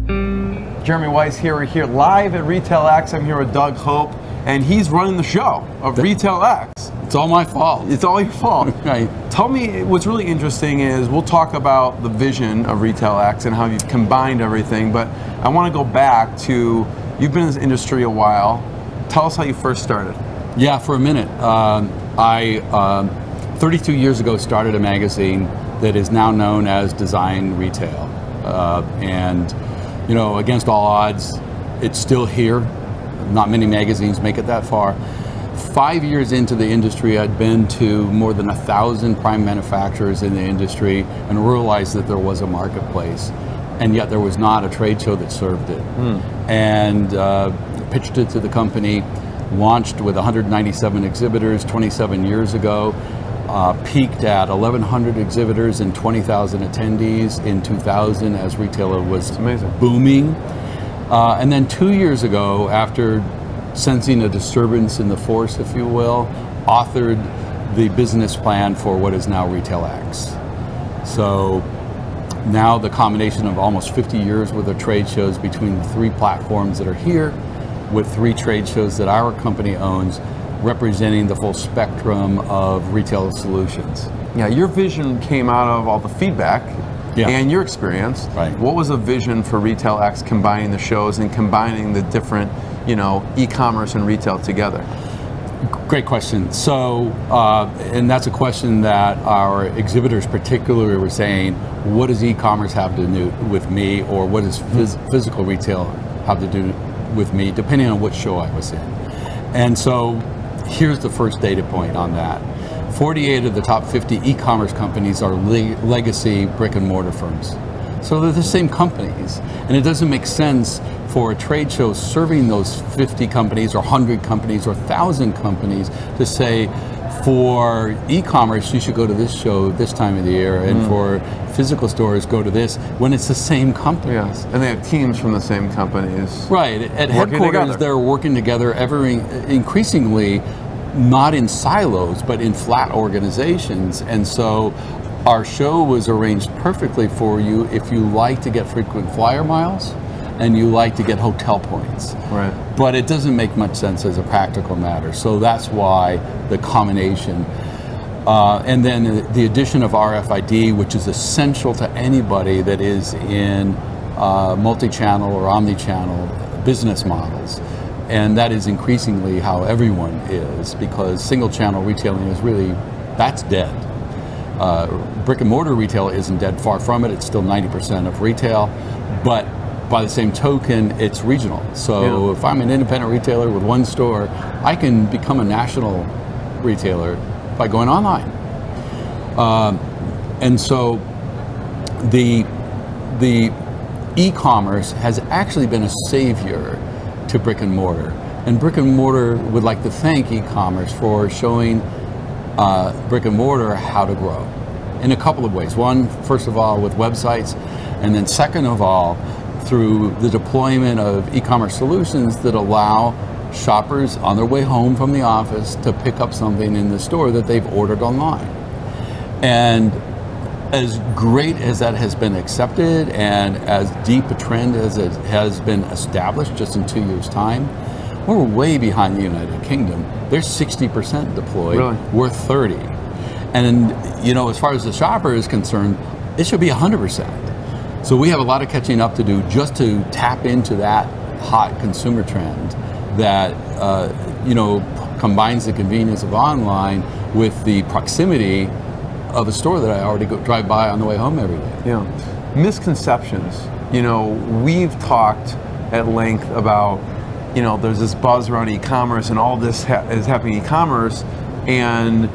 Jeremy Weiss here. We're here live at RetailX. I'm here with Doug Hope, and he's running the show of RetailX. It's all my fault. It's all your fault. Right. Tell me, what's really interesting is we'll talk about the vision of RetailX and how you've combined everything, but I want to go back to, you've been in this industry a while. Tell us how you first started. Yeah, for a minute. I 32 years ago started a magazine that is now known as Design Retail. And you know, against all odds, it's still here. Not many magazines make it that far. 5 years into the industry, I'd been to more than 1,000 prime manufacturers in the industry and realized that there was a marketplace. And yet there was not a trade show that served it. And pitched it to the company, launched with 197 exhibitors 27 years ago, peaked at 1,100 exhibitors and 20,000 attendees in 2000 as retailer was booming. And then 2 years ago, after sensing a disturbance in the force, if you will, authored the business plan for what is now RetailX. So now the combination of almost 50 years worth of trade shows between the three platforms that are here, with 3 trade shows that our company owns, representing the full spectrum of retail solutions. Yeah, your vision came out of all the feedback and your experience. Right. What was a vision for RetailX combining the shows and combining the different, you know, e-commerce and retail together? Great question. So, and that's a question that our exhibitors particularly were saying, what does e-commerce have to do with me, or what does physical retail have to do with me, depending on which show I was in. And so, here's the first data point on that. 48 of the top 50 e-commerce companies are legacy brick-and-mortar firms. So they're the same companies, and it doesn't make sense for a trade show serving those 50 companies or 100 companies or 1,000 companies to say, for e-commerce you should go to this show this time of the year, and for physical stores go to this, when it's the same companies. Yes, and they have teams from the same companies. Right, at headquarters they're working together increasingly, not in silos, but in flat organizations. And so our show was arranged perfectly for you if you like to get frequent flyer miles and you like to get hotel points. Right. But it doesn't make much sense as a practical matter. So that's why the combination. And then the addition of RFID, which is essential to anybody that is in multi-channel or omni-channel business models. And that is increasingly how everyone is, because single-channel retailing is really, that's dead. Brick and mortar retail isn't dead, far from it. It's still 90% of retail, but by the same token, it's regional. So if I'm an independent retailer with one store, I can become a national retailer by going online. And so the e-commerce has actually been a savior to brick and mortar. And brick and mortar would like to thank e-commerce for showing brick and mortar how to grow in a couple of ways. One, first of all, with websites, and then second of all, through the deployment of e-commerce solutions that allow shoppers on their way home from the office to pick up something in the store that they've ordered online. And as great as that has been accepted and as deep a trend as it has been established just in 2 years' time, we're way behind the United Kingdom. They're 60% deployed, really? We're 30. And you know, as far as the shopper is concerned, it should be 100%. So we have a lot of catching up to do just to tap into that hot consumer trend that you know, combines the convenience of online with the proximity of a store that I already drive by on the way home every day. Yeah. Misconceptions. You know, we've talked at length about, you know, there's this buzz around e-commerce and all this is happening in e-commerce and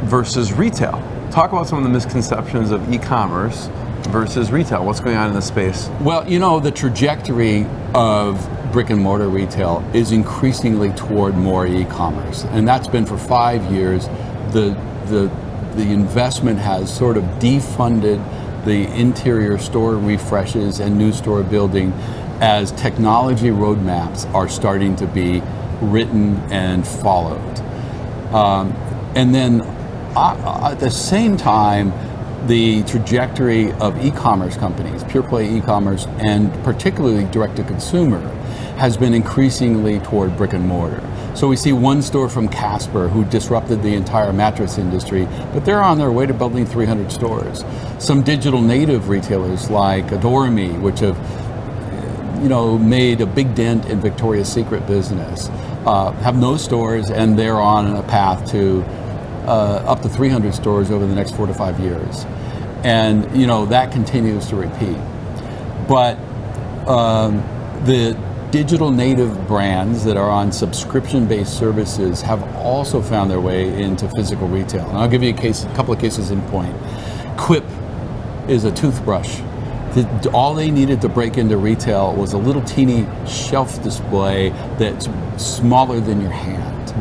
versus retail. Talk about some of the misconceptions of e-commerce versus retail. What's going on in this space? Well, you know, the trajectory of brick and mortar retail is increasingly toward more e-commerce, and that's been for 5 years. The investment has sort of defunded the interior store refreshes and new store building as technology roadmaps are starting to be written and followed. And then at the same time, the trajectory of e-commerce companies, pure play e-commerce, and particularly direct-to-consumer, has been increasingly toward brick and mortar. So we see one store from Casper who disrupted the entire mattress industry, but they're on their way to building 300 stores. Some digital native retailers like Adore Me, which have made a big dent in Victoria's Secret business, have no stores, and they're on a path to up to 300 stores over the next 4 to 5 years. And that continues to repeat. But the digital native brands that are on subscription-based services have also found their way into physical retail. And I'll give you a couple of cases in point. Quip is a toothbrush. All they needed to break into retail was a little teeny shelf display that's smaller than your hand.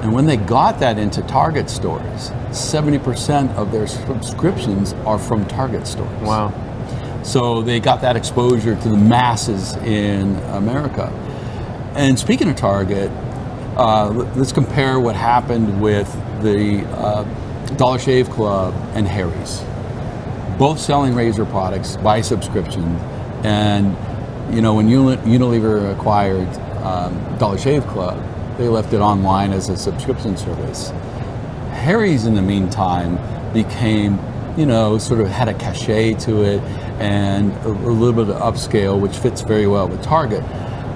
And when they got that into Target stores, 70% of their subscriptions are from Target stores. Wow. So they got that exposure to the masses in America. And speaking of Target, let's compare what happened with the Dollar Shave Club and Harry's. Both selling razor products by subscription. And when Unilever acquired Dollar Shave Club, they left it online as a subscription service. Harry's, in the meantime, became, sort of had a cachet to it and a little bit of upscale, which fits very well with Target.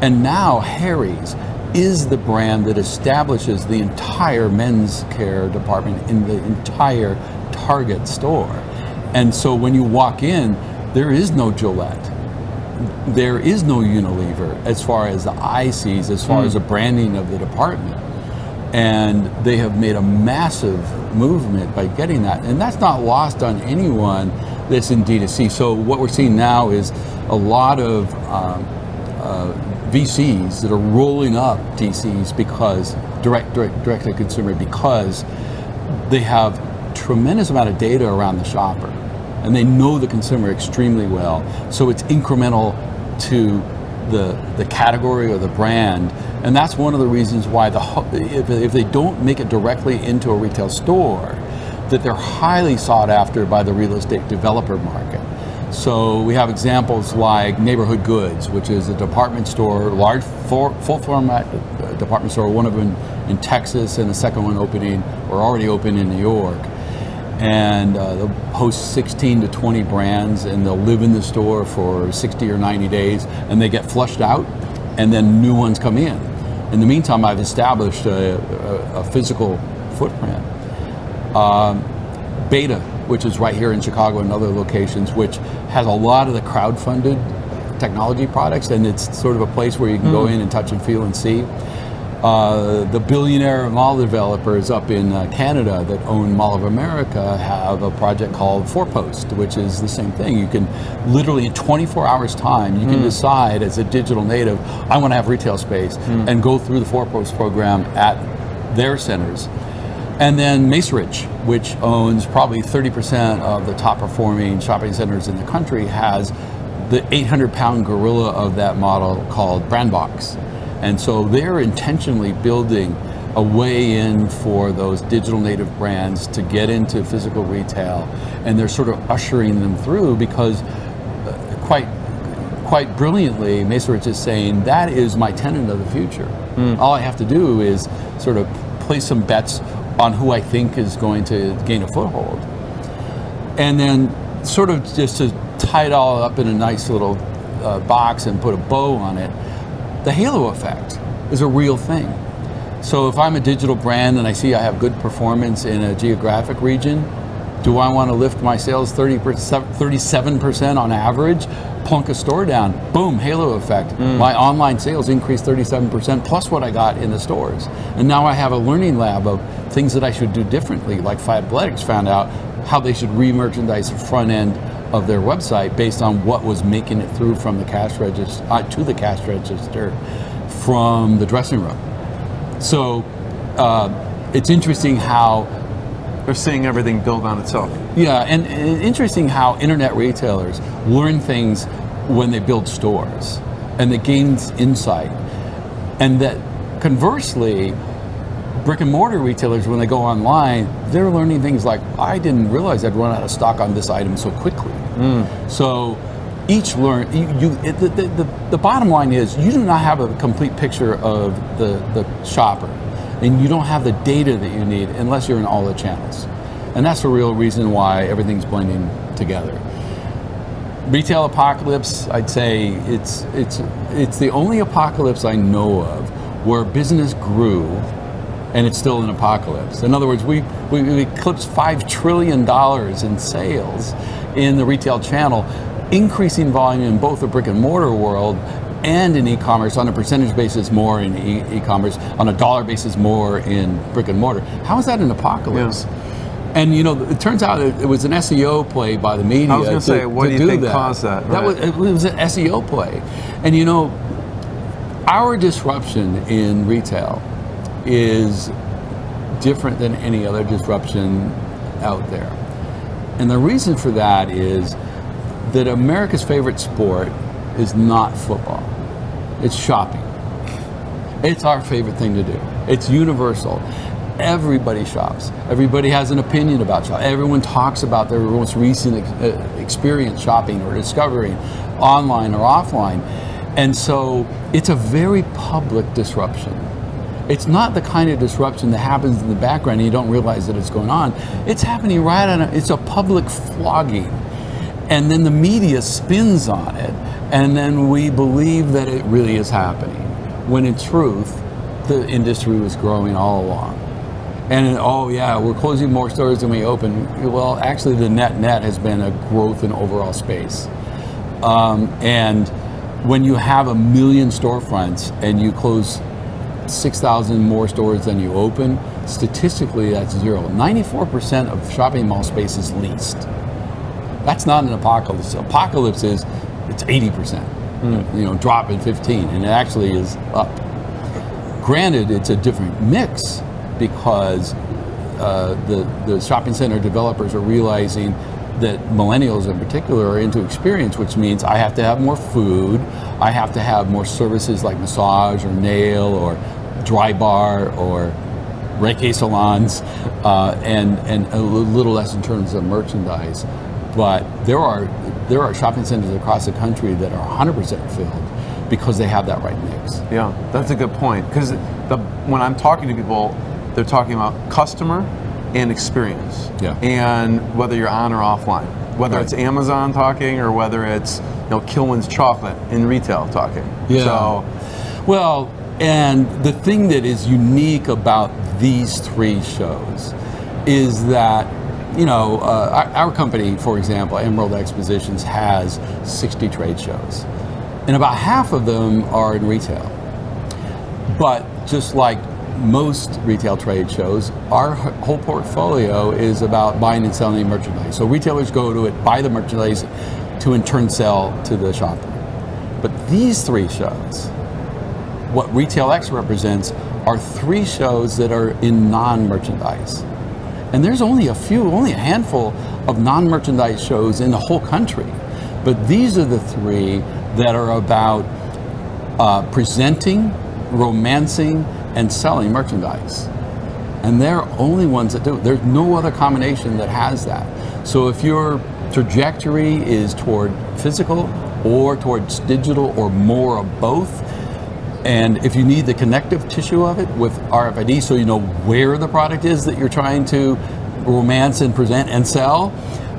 And now Harry's is the brand that establishes the entire men's care department in the entire Target store. And so when you walk in, there is no Gillette. There is no Unilever as far as the eye sees, as far as the branding of the department. And they have made a massive movement by getting that. And that's not lost on anyone that's in D2C. So what we're seeing now is a lot of VCs that are rolling up DCs because direct to consumer, because they have tremendous amount of data around the shopper and they know the consumer extremely well. So it's incremental to the category or the brand. And that's one of the reasons why if they don't make it directly into a retail store, that they're highly sought after by the real estate developer market. So we have examples like Neighborhood Goods, which is a department store, large full format department store, one of them in Texas and the second one already open in New York. And they'll host 16 to 20 brands, and they'll live in the store for 60 or 90 days, and they get flushed out, and then new ones come in. In the meantime, I've established a physical footprint. Beta, which is right here in Chicago and other locations, which has a lot of the crowd-funded technology products, and it's sort of a place where you can go in and touch and feel and see. The billionaire mall developers up in Canada that own Mall of America have a project called 4Post, which is the same thing. You can literally in 24 hours time, you can decide as a digital native, I want to have retail space, and go through the 4Post program at their centers. And then Macerich, which owns probably 30% of the top performing shopping centers in the country, has the 800-pound gorilla of that model called Brandbox. And so they're intentionally building a way in for those digital native brands to get into physical retail, and they're sort of ushering them through because quite brilliantly, Macerich is saying that is my tenant of the future. All I have to do is sort of place some bets on who I think is going to gain a foothold. And then sort of just to tie it all up in a nice little box and put a bow on it, the halo effect is a real thing. So if I'm a digital brand and I see I have good performance in a geographic region, do I want to lift my sales 37% on average, plunk a store down, boom, halo effect. My online sales increased 37% plus what I got in the stores. And now I have a learning lab of things that I should do differently, like Fabletics found out how they should re-merchandise the front end of their website based on what was making it through from the cash register to the cash register from the dressing room. So it's interesting how they're seeing everything build on itself. Yeah, and interesting how internet retailers learn things when they build stores, and they gain insight, and that conversely, brick and mortar retailers, when they go online, they're learning things like, I didn't realize I'd run out of stock on this item so quickly. So each the bottom line is you do not have a complete picture of the shopper, and you don't have the data that you need unless you're in all the channels. And that's the real reason why everything's blending together. Retail apocalypse, I'd say it's the only apocalypse I know of where business grew and it's still an apocalypse. In other words, we eclipsed $5 trillion in sales in the retail channel, increasing volume in both the brick and mortar world and in e-commerce, on a percentage basis more in e-commerce, on a dollar basis more in brick and mortar. How is that an apocalypse? Yeah. And it turns out it was an SEO play by the media. I was going to say, what do you think caused that? Right. It was an SEO play. And our disruption in retail is different than any other disruption out there. And the reason for that is that America's favorite sport is not football. It's shopping. It's our favorite thing to do. It's universal. Everybody shops. Everybody has an opinion about shopping. Everyone talks about their most recent experience shopping or discovering online or offline. And so it's a very public disruption. It's not the kind of disruption that happens in the background and you don't realize that it's going on. It's happening right on it's a public flogging. And then the media spins on it, and then we believe that it really is happening, when in truth, the industry was growing all along. And oh yeah, we're closing more stores than we open. Well, actually the net has been a growth in overall space. And when you have 1 million storefronts and you close 6,000 more stores than you open, statistically that's zero. 94% of shopping mall space is leased. That's not an apocalypse. Apocalypse is, it's 80%, drop in 15, and it actually is up. Granted, it's a different mix, because the shopping center developers are realizing that millennials in particular are into experience, which means I have to have more food, I have to have more services like massage or nail or dry bar or Reiki salons, and a little less in terms of merchandise. But there are shopping centers across the country that are 100% filled because they have that right mix. Yeah, that's a good point, because when I'm talking to people, they're talking about customer and experience. Yeah. And whether you're on or offline, whether it's Amazon talking or whether it's Kilwin's chocolate in retail talking. Yeah. So, well, and the thing that is unique about these three shows is that our company, for example, Emerald Expositions, has 60 trade shows, and about half of them are in retail. But just like most retail trade shows, our whole portfolio is about buying and selling merchandise. So retailers go to it, buy the merchandise, to in turn sell to the shopper. But these three shows, what RetailX represents, are three shows that are in non-merchandise. And there's only a handful of non-merchandise shows in the whole country. But these are the three that are about presenting, romancing, and selling merchandise. And they're only ones that do it. There's no other combination that has that. So if your trajectory is toward physical or towards digital or more of both, and if you need the connective tissue of it with RFID so you know where the product is that you're trying to romance and present and sell,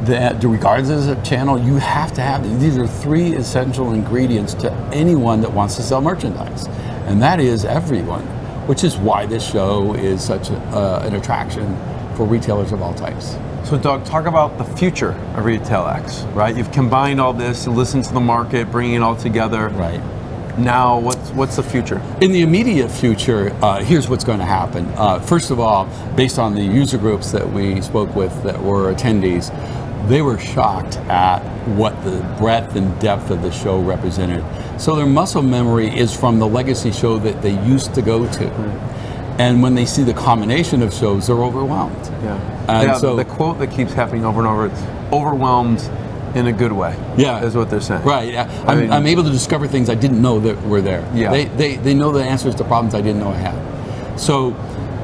that regardless of channel, you have to have these. These are three essential ingredients to anyone that wants to sell merchandise. And that is everyone, which is why this show is such an attraction for retailers of all types. So Doug, talk about the future of RetailX, right? You've combined all this, listened to the market, bringing it all together. Right. Now, what's the future? In the immediate future, here's what's going to happen. First of all, based on the user groups that we spoke with that were attendees, they were shocked at what the breadth and depth of the show represented. So their muscle memory is from the legacy show that they used to go to. And when they see the combination of shows, they're overwhelmed. Yeah. And so the quote that keeps happening over and over, it's overwhelmed in a good way. Yeah. Is what they're saying. Right. Yeah. I'm able to discover things I didn't know that were there. Yeah. They know the answers to problems I didn't know I had. So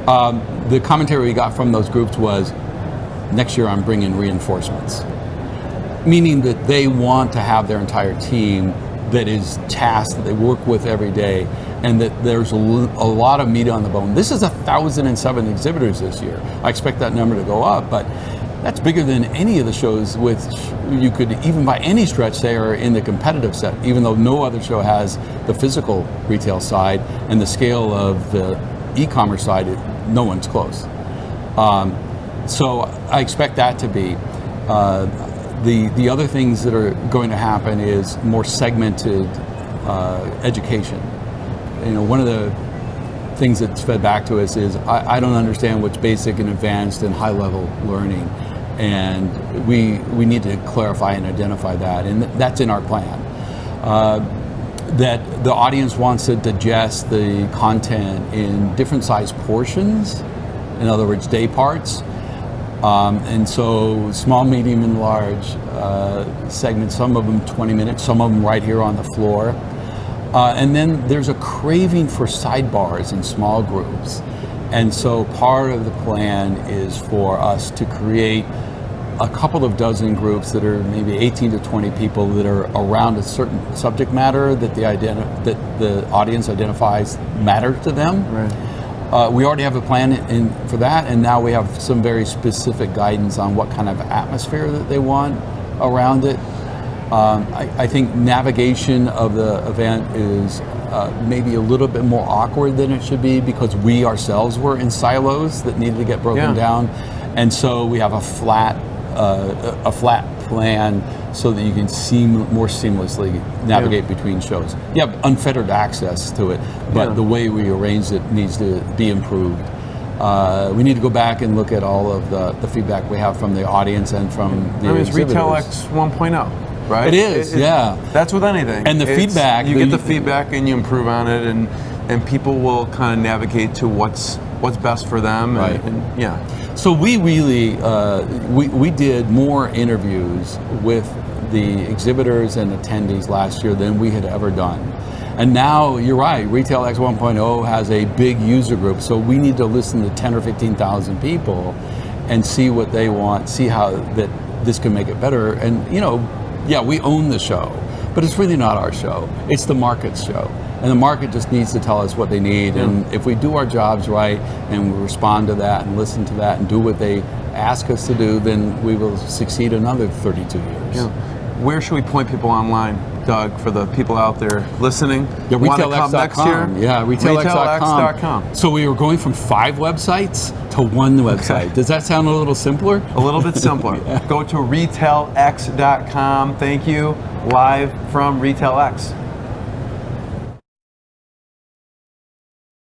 The commentary we got from those groups was, next year I'm bringing reinforcements. Meaning that they want to have their entire team that is tasked, that they work with every day, and that there's a lot of meat on the bone. This is 1,007 exhibitors this year. I expect that number to go up, but that's bigger than any of the shows which you could, even by any stretch, say are in the competitive set, even though no other show has the physical retail side and the scale of the e-commerce side, no one's close. So I expect that to be. The other things that are going to happen is more segmented education. You know, one of the things that's fed back to us is I don't understand what's basic and advanced and high level learning, and we need to clarify and identify that, and that's in our plan. That the audience wants to digest the content in different size portions, in other words, day parts. And so small, medium, and large segments, some of them 20 minutes, some of them right here on the floor. And then there's a craving for sidebars in small groups. And so part of the plan is for us to create a couple of dozen groups that are maybe 18 to 20 people that are around a certain subject matter that the audience identifies matter to them. Right. We already have a plan for that, and now we have some very specific guidance on what kind of atmosphere that they want around it. I think navigation of the event is maybe a little bit more awkward than it should be because we ourselves were in silos that needed to get broken down, and so we have a flat plan so that you can more seamlessly navigate between shows. You have unfettered access to it, but the way we arranged it needs to be improved. We need to go back and look at all of the feedback we have from the audience and from the exhibitors. RetailX 1.0. Right? It is, yeah. That's with anything. And the feedback. You get the feedback and you improve on it, and people will kind of navigate to what's best for them. Right. And so we really, we did more interviews with the exhibitors and attendees last year than we had ever done. And now, you're right, RetailX 1.0 has a big user group, so we need to listen to 10 or 15,000 people and see what they want, see how that this can make it better. And we own the show, but it's really not our show. It's the market's show. And the market just needs to tell us what they need. And if we do our jobs right and we respond to that and listen to that and do what they ask us to do, then we will succeed another 32 years. Yeah. Where should we point people online, Doug, for the people out there listening? Yeah, RetailX.com. Next year? Yeah, RetailX.com. So we were going from 5 websites to 1 website. Okay. Does that sound a little simpler? A little bit simpler. Go to RetailX.com. Thank you. Live from RetailX.